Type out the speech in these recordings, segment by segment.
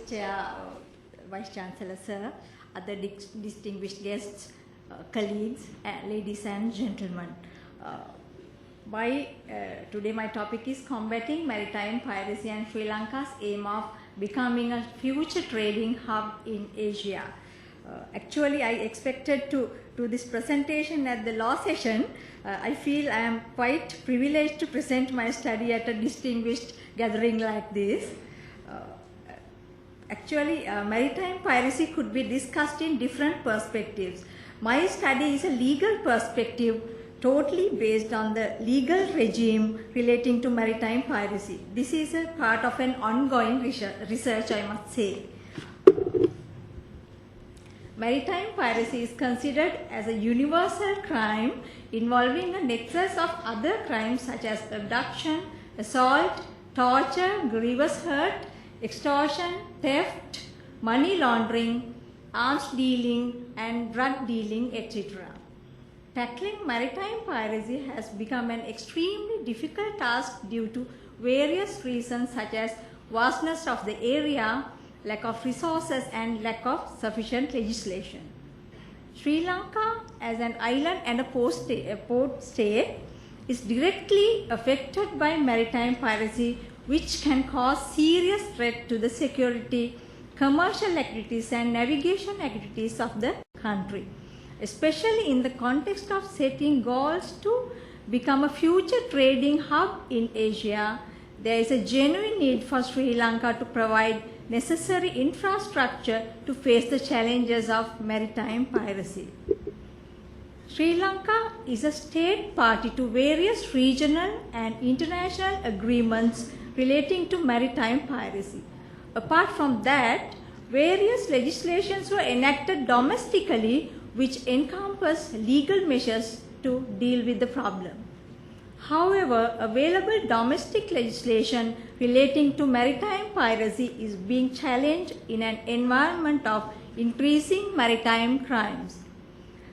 Chair, Vice Chancellor Sir, other distinguished guests, colleagues, ladies and gentlemen. Today my topic is combating maritime piracy and Sri Lanka's aim of becoming a future trading hub in Asia. Actually, I expected to do this presentation at the law session. I feel I am quite privileged to present my study at a distinguished gathering like this. Actually, maritime piracy could be discussed in different perspectives. My study is a legal perspective totally based on the legal regime relating to maritime piracy. This is a part of an ongoing research, I must say. Maritime piracy is considered as a universal crime involving a nexus of other crimes such as abduction, assault, torture, grievous hurt, extortion, theft, money laundering, arms dealing and drug dealing, etc. Tackling maritime piracy has become an extremely difficult task due to various reasons such as vastness of the area, lack of resources and lack of sufficient legislation. Sri Lanka, as an island and a port state, is directly affected by maritime piracy, which can cause serious threat to the security, commercial activities and navigation activities of the country. Especially in the context of setting goals to become a future trading hub in Asia, there is a genuine need for Sri Lanka to provide necessary infrastructure to face the challenges of maritime piracy. Sri Lanka is a state party to various regional and international agreements relating to maritime piracy. Apart from that, various legislations were enacted domestically which encompass legal measures to deal with the problem. However, available domestic legislation relating to maritime piracy is being challenged in an environment of increasing maritime crimes.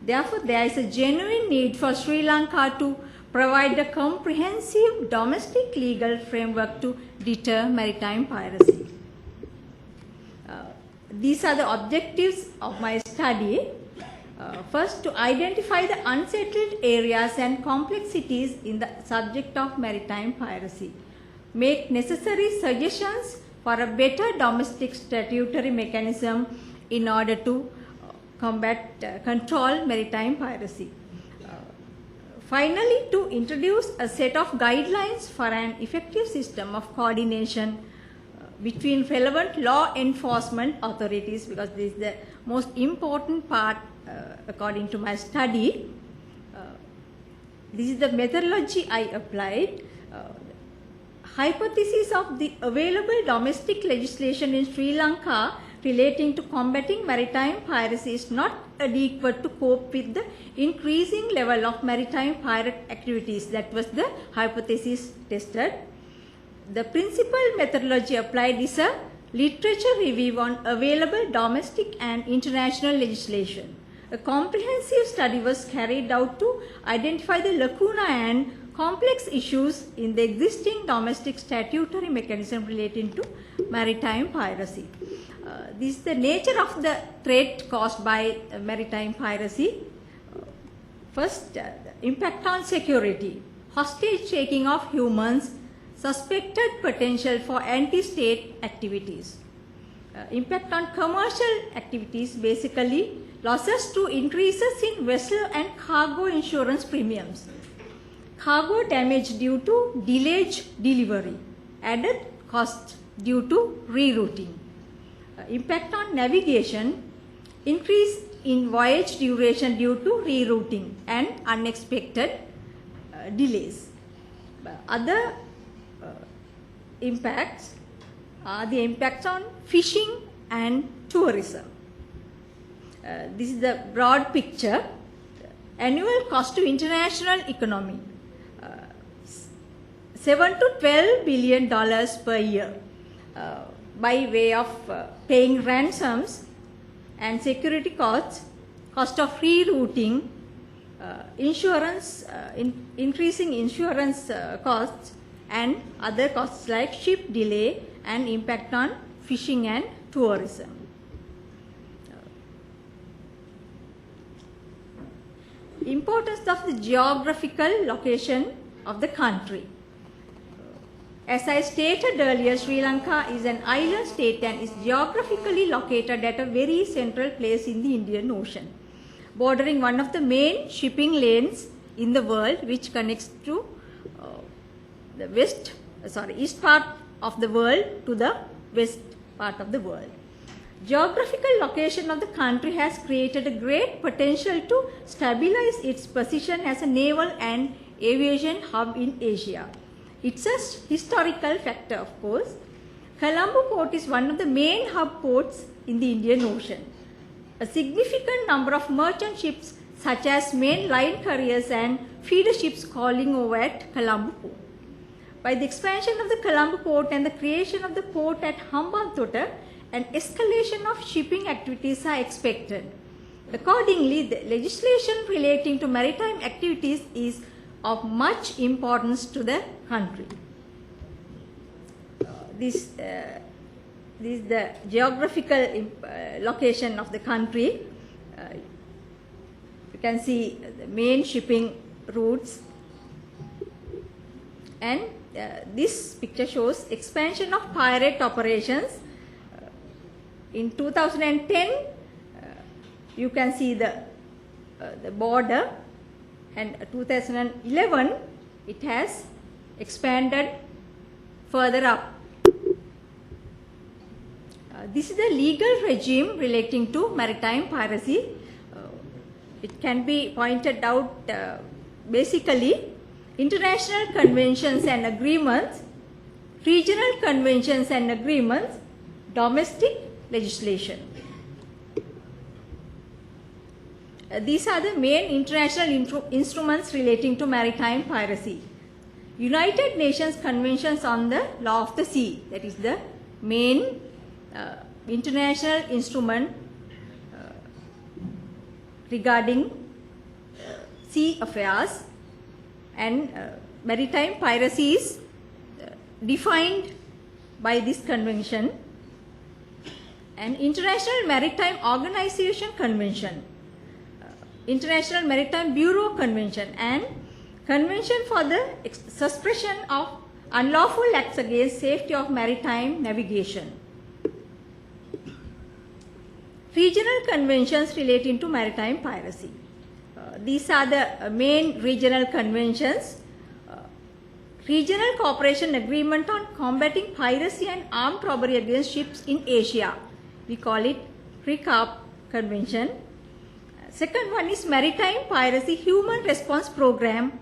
Therefore, there is a genuine need for Sri Lanka to provide a comprehensive domestic legal framework to deter maritime piracy. These are the objectives of my study. First, to identify the unsettled areas and complexities in the subject of maritime piracy. Make necessary suggestions for a better domestic statutory mechanism in order to control maritime piracy. Finally, to introduce a set of guidelines for an effective system of coordination between relevant law enforcement authorities, because this is the most important part according to my study. This is the methodology I applied. Hypothesis of the available domestic legislation in Sri Lanka relating to combating maritime piracy is not adequate to cope with the increasing level of maritime pirate activities. That was the hypothesis tested. The principal methodology applied is a literature review on available domestic and international legislation. A comprehensive study was carried out to identify the lacuna and complex issues in the existing domestic statutory mechanism relating to maritime piracy. This is the nature of the threat caused by maritime piracy. First, impact on security, hostage taking of humans, suspected potential for anti-state activities. Impact on commercial activities, basically losses to increases in vessel and cargo insurance premiums. Cargo damage due to delayed delivery, added cost due to rerouting. Impact on navigation, increase in voyage duration due to rerouting and unexpected delays. Other impacts are the impacts on fishing and tourism. This is the broad picture. Annual cost to international economy, $7 to $12 billion per year by way of paying ransoms and security costs, cost of rerouting, insurance, increasing insurance costs and other costs like ship delay and impact on fishing and tourism. Importance of the geographical location of the country. As I stated earlier, Sri Lanka is an island state and is geographically located at a very central place in the Indian Ocean, bordering one of the main shipping lanes in the world, which connects to the east part of the world to the west part of the world. Geographical location of the country has created a great potential to stabilize its position as a naval and aviation hub in Asia. It's a historical factor, of course. Colombo port is one of the main hub ports in the Indian Ocean. A significant number of merchant ships such as main line carriers and feeder ships calling over at Colombo port. By the expansion of the Colombo port and the creation of the port at Hambantota, an escalation of shipping activities are expected. Accordingly, the legislation relating to maritime activities is of much importance to the country. This is the geographical location of the country. You can see the main shipping routes, and this picture shows expansion of pirate operations. In 2010, you can see the border, and 2011 it has expanded further up. This is the legal regime relating to maritime piracy. It can be pointed out basically international conventions and agreements, regional conventions and agreements, domestic legislation. These are the main international instruments relating to maritime piracy. United Nations Conventions on the Law of the Sea, that is the main international instrument regarding sea affairs, and maritime piracy is defined by this convention. And International Maritime Organization Convention, International Maritime Bureau Convention, and Convention for the Suppression of Unlawful Acts Against Safety of Maritime Navigation. Regional conventions relating to maritime piracy. These are the main regional conventions. Regional Cooperation Agreement on Combating Piracy and Armed Robbery Against Ships in Asia. We call it RECAP Convention. Second one is Maritime Piracy Human Response Program,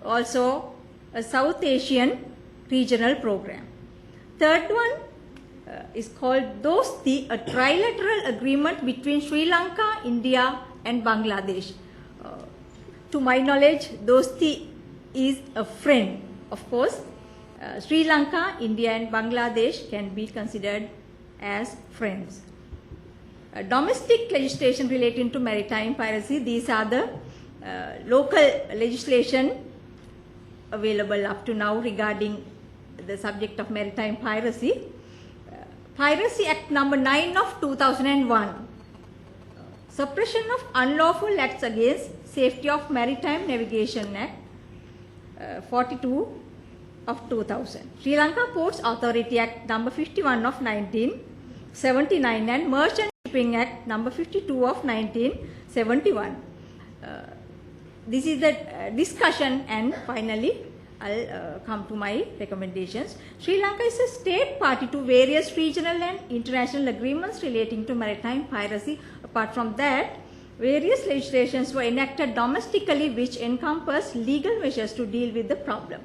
also a South Asian regional program. Third one is called Dosti, a trilateral agreement between Sri Lanka, India and Bangladesh. To my knowledge, Dosti is a friend. Of course, Sri Lanka, India and Bangladesh can be considered as friends. Domestic legislation relating to maritime piracy. These are the local legislation available up to now regarding the subject of maritime piracy. Piracy Act number 9 of 2001. Suppression of Unlawful Acts Against Safety of Maritime Navigation Act 42 of 2000. Sri Lanka Ports Authority Act number 51 of 1979 and Merchant Shipping Act number 52 of 1971. This is the discussion, and finally I'll come to my recommendations. Sri Lanka is a state party to various regional and international agreements relating to maritime piracy. Apart from that, various legislations were enacted domestically which encompass legal measures to deal with the problem.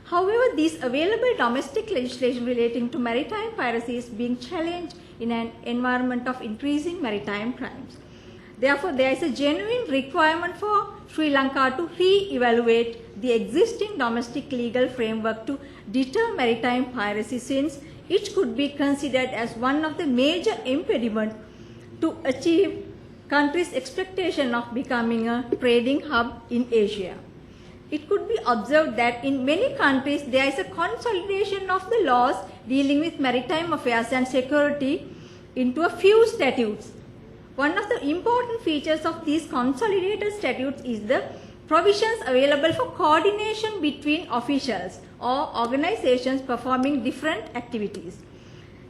However, this available domestic legislation relating to maritime piracy is being challenged in an environment of increasing maritime crimes. Therefore, there is a genuine requirement for Sri Lanka to re-evaluate the existing domestic legal framework to deter maritime piracy, since it could be considered as one of the major impediments to achieve country's expectation of becoming a trading hub in Asia. it could be observed that in many countries there is a consolidation of the laws dealing with maritime affairs and security into a few statutes. One of the important features of these consolidated statutes is the provisions available for coordination between officials or organizations performing different activities.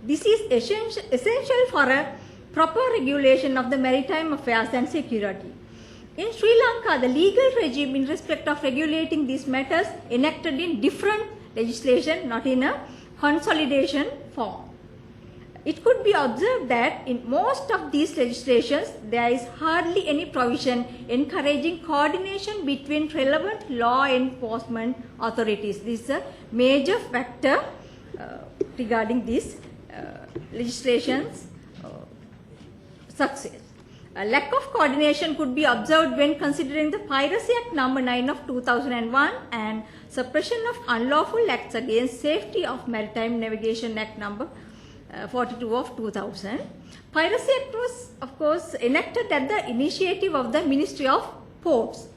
This is essential for a proper regulation of the maritime affairs and security. In Sri Lanka, the legal regime in respect of regulating these matters enacted in different legislation, not in a consolidation form. It could be observed that in most of these legislations, there is hardly any provision encouraging coordination between relevant law enforcement authorities. This is a major factor regarding these legislation's success. A lack of coordination could be observed when considering the Piracy Act number 9 of 2001 and Suppression of Unlawful Acts Against Safety of Maritime Navigation Act number 42 of 2000. Piracy Act was of course enacted at the initiative of the Ministry of Ports.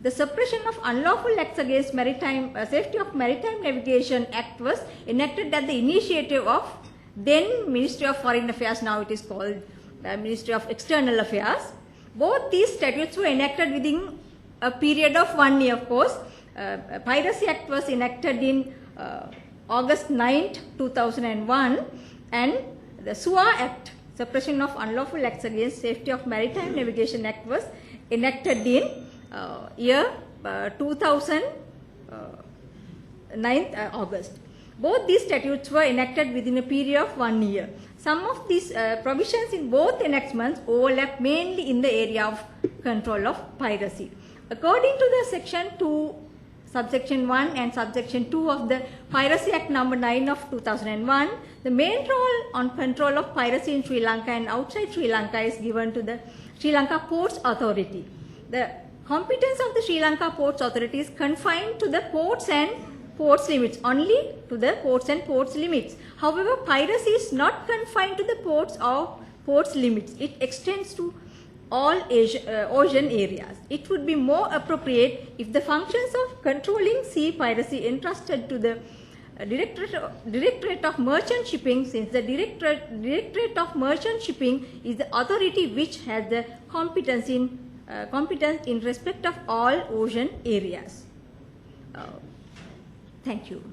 The Suppression of Unlawful Acts Against Maritime Safety of Maritime Navigation Act was enacted at the initiative of then Ministry of Foreign Affairs, now it is called Ministry of External Affairs. Both these statutes were enacted within a period of 1 year, of course. Piracy Act was enacted in August 9th, 2001, and the SUA Act, Suppression of Unlawful Acts Against Safety of Maritime Navigation Act, was enacted in year 2009 August. Both these statutes were enacted within a period of 1 year. Some of these provisions in both enactments overlap mainly in the area of control of piracy. According to the section 2, subsection 1 and subsection 2 of the Piracy Act number 9 of 2001, the main role on control of piracy in Sri Lanka and outside Sri Lanka is given to the Sri Lanka Ports Authority. The competence of the Sri Lanka Ports Authority is confined to the ports and ports limits, only to the ports and ports limits. However, piracy is not confined to the ports or ports limits. It extends to all ocean areas. It would be more appropriate if the functions of controlling sea piracy entrusted to the Directorate of Merchant Shipping, since the Directorate of Merchant Shipping is the authority which has the competence in respect of all ocean areas. Thank you.